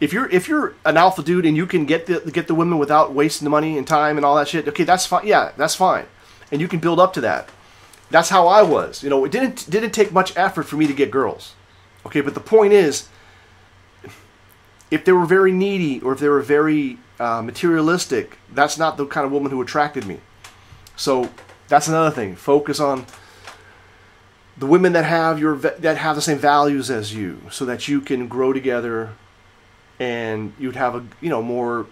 Speaker 1: If you're an alpha dude and you can get the women without wasting the money and time and all that shit, okay, that's fine. Yeah, that's fine, and you can build up to that. That's how I was. You know, it didn't take much effort for me to get girls, okay. But the point is, if they were very needy or if they were very materialistic, that's not the kind of woman who attracted me. So that's another thing. Focus on the women that have the same values as you, so that you can grow together. And you'd have a more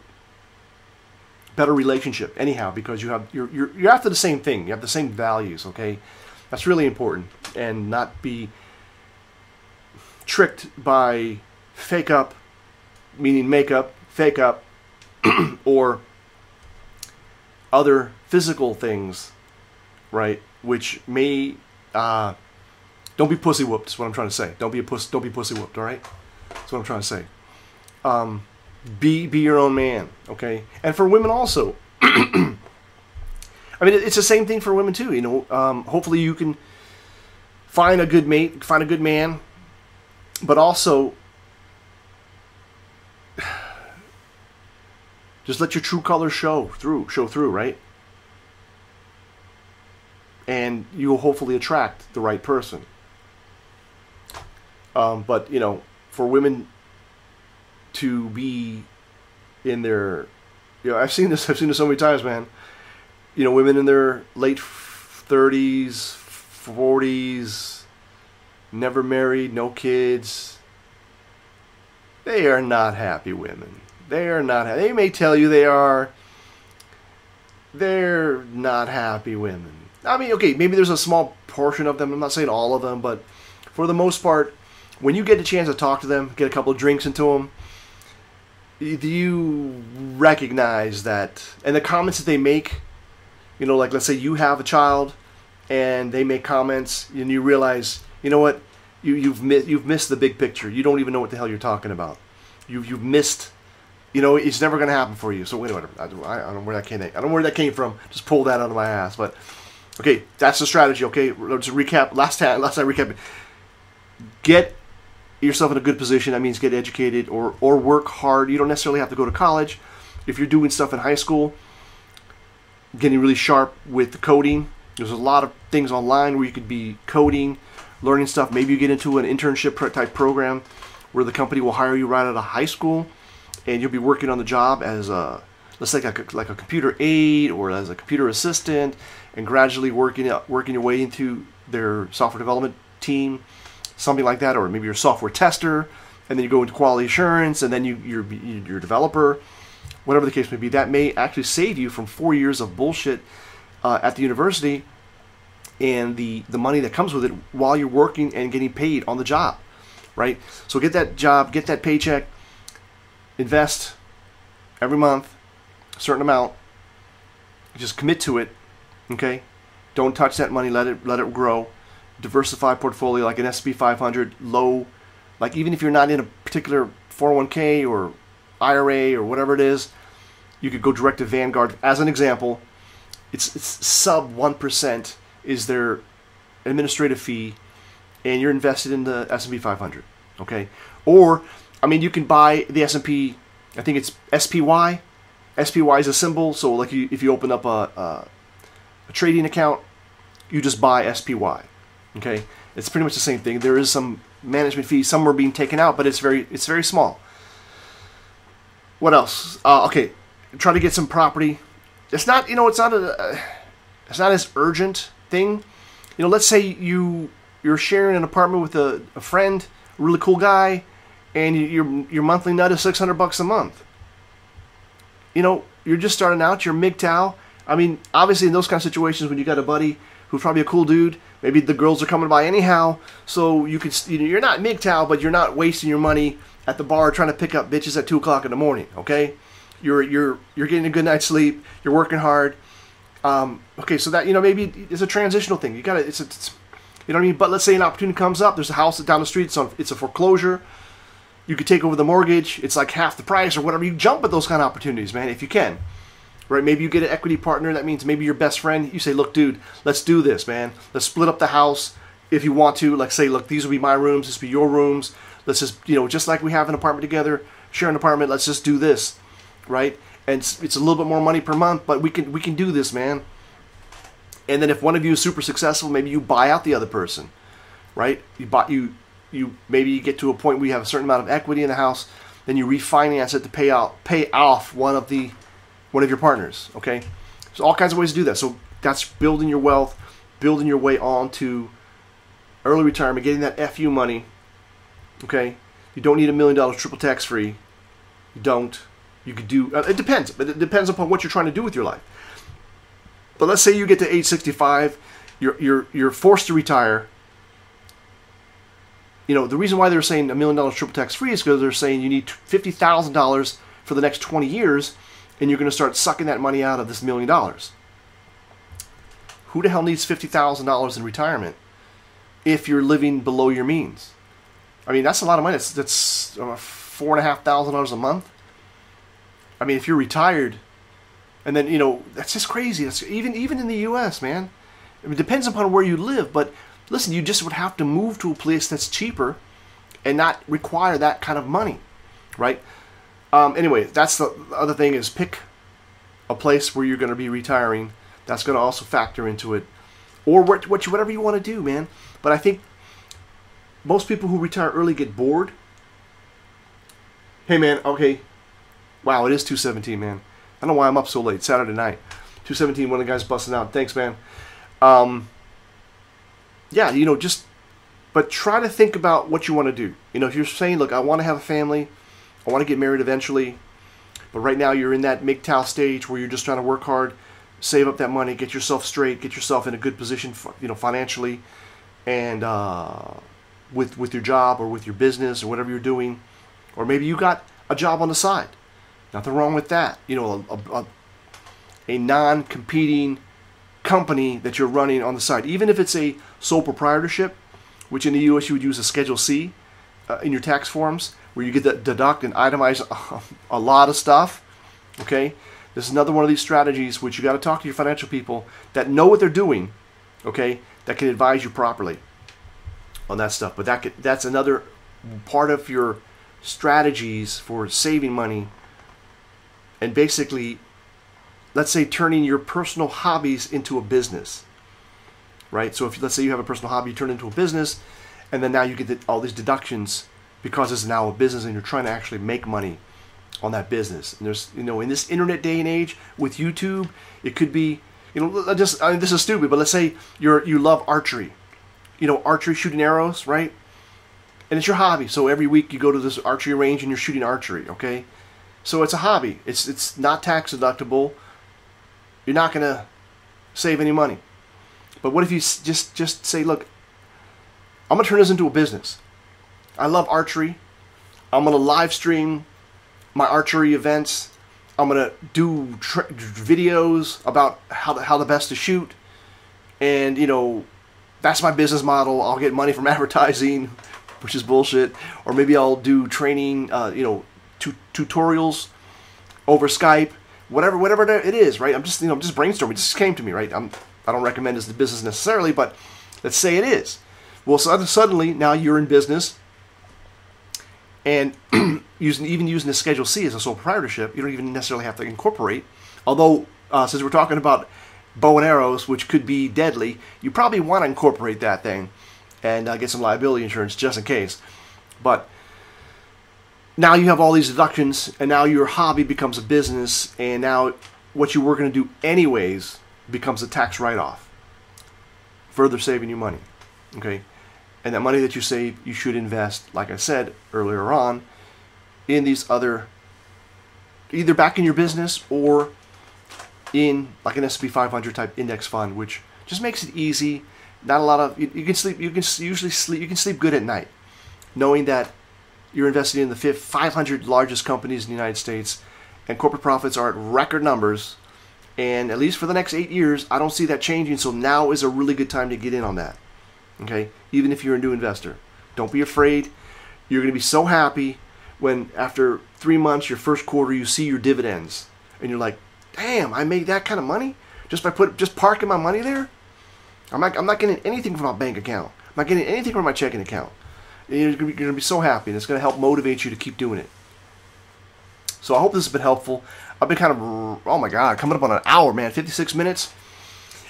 Speaker 1: better relationship anyhow, because you're after the same thing. You have the same values, okay? That's really important, and not be tricked by fake up, meaning makeup, fake up, or other physical things, right? Which may don't be pussy whooped. Is what I'm trying to say. Don't be pussy whooped. All right. That's what I'm trying to say. Be your own man, okay? And for women also, I mean, it's the same thing for women too. You know, hopefully you can find a good mate, find a good man, but also just let your true colors show through, right? And you will hopefully attract the right person. But you know, for women to be in their, you know, I've seen this so many times, man. You know, women in their late 30s, 40s, never married, no kids. They are not happy women. They are not happy. They may tell you they are. They're not happy women. I mean, okay, maybe there's a small portion of them. I'm not saying all of them, but for the most part, when you get a chance to talk to them, get a couple of drinks into them, do you recognize that? And the comments that they make, you know, like let's say you have a child and they make comments and you realize, you know what, you've missed the big picture. You don't even know what the hell you're talking about. You've missed, you know, it's never going to happen for you. So wait a minute, I don't know where that came. I don't know where that came from. Just pull that out of my ass. But okay, that's the strategy. Okay, let's recap. Last time I recapped. Get yourself in a good position. That means get educated or work hard. You don't necessarily have to go to college. If you're doing stuff in high school, getting really sharp with the coding. There's a lot of things online where you could be coding, learning stuff. Maybe you get into an internship type program where the company will hire you right out of high school, and you'll be working on the job as a, let's say like a computer aide or as a computer assistant, and gradually working your way into their software development team. Something like that, or maybe you're a software tester, and then you go into quality assurance, and then you're a developer, whatever the case may be. That may actually save you from 4 years of bullshit at the university, and the money that comes with it while you're working and getting paid on the job, right? So get that job, get that paycheck, invest every month a certain amount, Just commit to it, okay? Don't touch that money. Let it grow. Diversify portfolio like an S&P 500, low, like even if you're not in a particular 401k or IRA or whatever it is, you could go direct to Vanguard. As an example, it's sub 1% is their administrative fee, and you're invested in the S&P 500, okay? Or, I mean, you can buy the S&P, I think it's SPY. SPY is a symbol, so like if you open up a trading account, you just buy SPY, okay? It's pretty much the same thing. There is some management fees. Some are being taken out, but it's very small. What else? Okay, try to get some property. It's not, it's not as urgent thing. Let's say you're sharing an apartment with a friend, a really cool guy, and your monthly nut is $600 a month. You're just starting out. You're MGTOW. I mean, obviously in those kind of situations when you got a buddy who's probably a cool dude, maybe the girls are coming by anyhow, so you could, you're not MGTOW, but you're not wasting your money at the bar trying to pick up bitches at 2 o'clock in the morning. Okay, you're getting a good night's sleep. You're working hard. Okay, so that maybe it's a transitional thing. You got to, it's what I mean. But let's say an opportunity comes up. There's a house down the street. It's a foreclosure. You could take over the mortgage. It's like half the price or whatever. You jump at those kind of opportunities, man, if you can. Right? Maybe you get an equity partner. That means maybe your best friend. You say, look, dude, let's do this, man. Let's split up the house if you want to. Like say, look, these will be my rooms. This will be your rooms. Let's just, just like we have an apartment together, share an apartment. Let's just do this, right? And it's a little bit more money per month, but we can do this, man. And then if one of you is super successful, maybe you buy out the other person, right? Maybe you get to a point where you have a certain amount of equity in the house, then you refinance it to pay off one of your partners. Okay, so all kinds of ways to do that. So that's building your wealth, building your way on to early retirement, getting that FU money. Okay, you don't need $1 million triple tax free. You don't. You could do. It depends, but it depends upon what you're trying to do with your life. But let's say you get to age 65, you're forced to retire. The reason why they're saying $1 million triple tax free is because they're saying you need $50,000 for the next 20 years, and you're going to start sucking that money out of this $1 million. Who the hell needs $50,000 in retirement if you're living below your means? I mean, that's a lot of money. That's $4,500 a month. I mean, if you're retired, and then that's just crazy. That's even in the U.S., man. I mean, it depends upon where you live, but listen, you just would have to move to a place that's cheaper and not require that kind of money, right? Anyway, that's the other thing is pick a place where you're going to be retiring. That's going to also factor into it, or whatever you want to do, man. But I think most people who retire early get bored. Hey, man. Okay. Wow, it is 2:17, man. I don't know why I'm up so late. Saturday night, 2:17. One of the guys busting out. Thanks, man. Yeah, but try to think about what you want to do. If you're saying, look, I want to have a family, I want to get married eventually, but right now you're in that MGTOW stage where you're just trying to work hard, save up that money, get yourself straight, get yourself in a good position, financially, and with your job or with your business or whatever you're doing, or maybe you got a job on the side. Nothing wrong with that. A non-competing company that you're running on the side, even if it's a sole proprietorship, which in the U.S. you would use a Schedule C in your tax forms, where you get to deduct and itemize a lot of stuff. Okay, this is another one of these strategies which you got to talk to your financial people that know what they're doing. Okay, that can advise you properly on that stuff. But that's another part of your strategies for saving money, and basically, let's say, turning your personal hobbies into a business, right? So if let's say you have a personal hobby, you turn it into a business, and then now you get all these deductions because it's now a business, and you're trying to actually make money on that business. And there's, in this internet day and age with YouTube, it could be, this is stupid, but let's say you love archery, archery, shooting arrows, right? And it's your hobby. So every week you go to this archery range and you're shooting archery, okay? So it's a hobby. It's not tax deductible. You're not going to save any money. But what if you just say, look, I'm going to turn this into a business. I love archery. I'm going to live stream my archery events, I'm gonna do videos about how the best to shoot, and you know, that's my business model. I'll get money from advertising, which is bullshit. Or maybe I'll do training, you know, tutorials over Skype, whatever it is, right? I'm just, you know, just brainstorming. It just came to me, right? I don't recommend this to business necessarily, but let's say it is. Well, suddenly now you're in business, and even using the Schedule C as a sole proprietorship, you don't even necessarily have to incorporate. Although, since we're talking about bow and arrows, which could be deadly, you probably want to incorporate that thing and get some liability insurance just in case. But now you have all these deductions, and now your hobby becomes a business, and now what you were going to do anyways becomes a tax write-off, further saving you money. Okay, and that money that you save, you should invest, like I said earlier on, in these other, either back in your business or in like an S&P 500 type index fund, which just makes it easy. Not a lot of, you can sleep, you can usually sleep, you can sleep good at night, knowing that you're investing in the 500 largest companies in the United States, and corporate profits are at record numbers, and at least for the next 8 years, I don't see that changing, so now is a really good time to get in on that. Okay, even if you're a new investor, don't be afraid. You're going to be so happy when after 3 months, your first quarter, you see your dividends, and you're like, damn, I made that kind of money just by parking my money there. I'm not getting anything from my bank account. I'm not getting anything from my checking account. And you're going to be so happy, and it's going to help motivate you to keep doing it. So I hope this has been helpful. I've been kind of, oh my God, coming up on an hour, man, 56 minutes.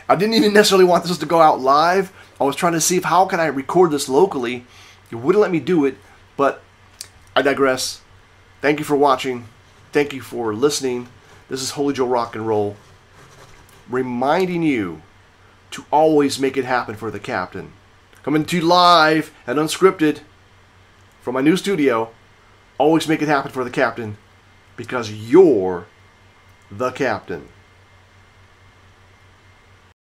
Speaker 1: I didn't even necessarily want this to go out live. I was trying to see how can I record this locally. It wouldn't let me do it, but I digress. Thank you for watching. Thank you for listening. This is Holy Joe Rock and Roll, reminding you to always make it happen for the captain. Coming to you live and unscripted from my new studio. Always make it happen for the captain, because you're the captain.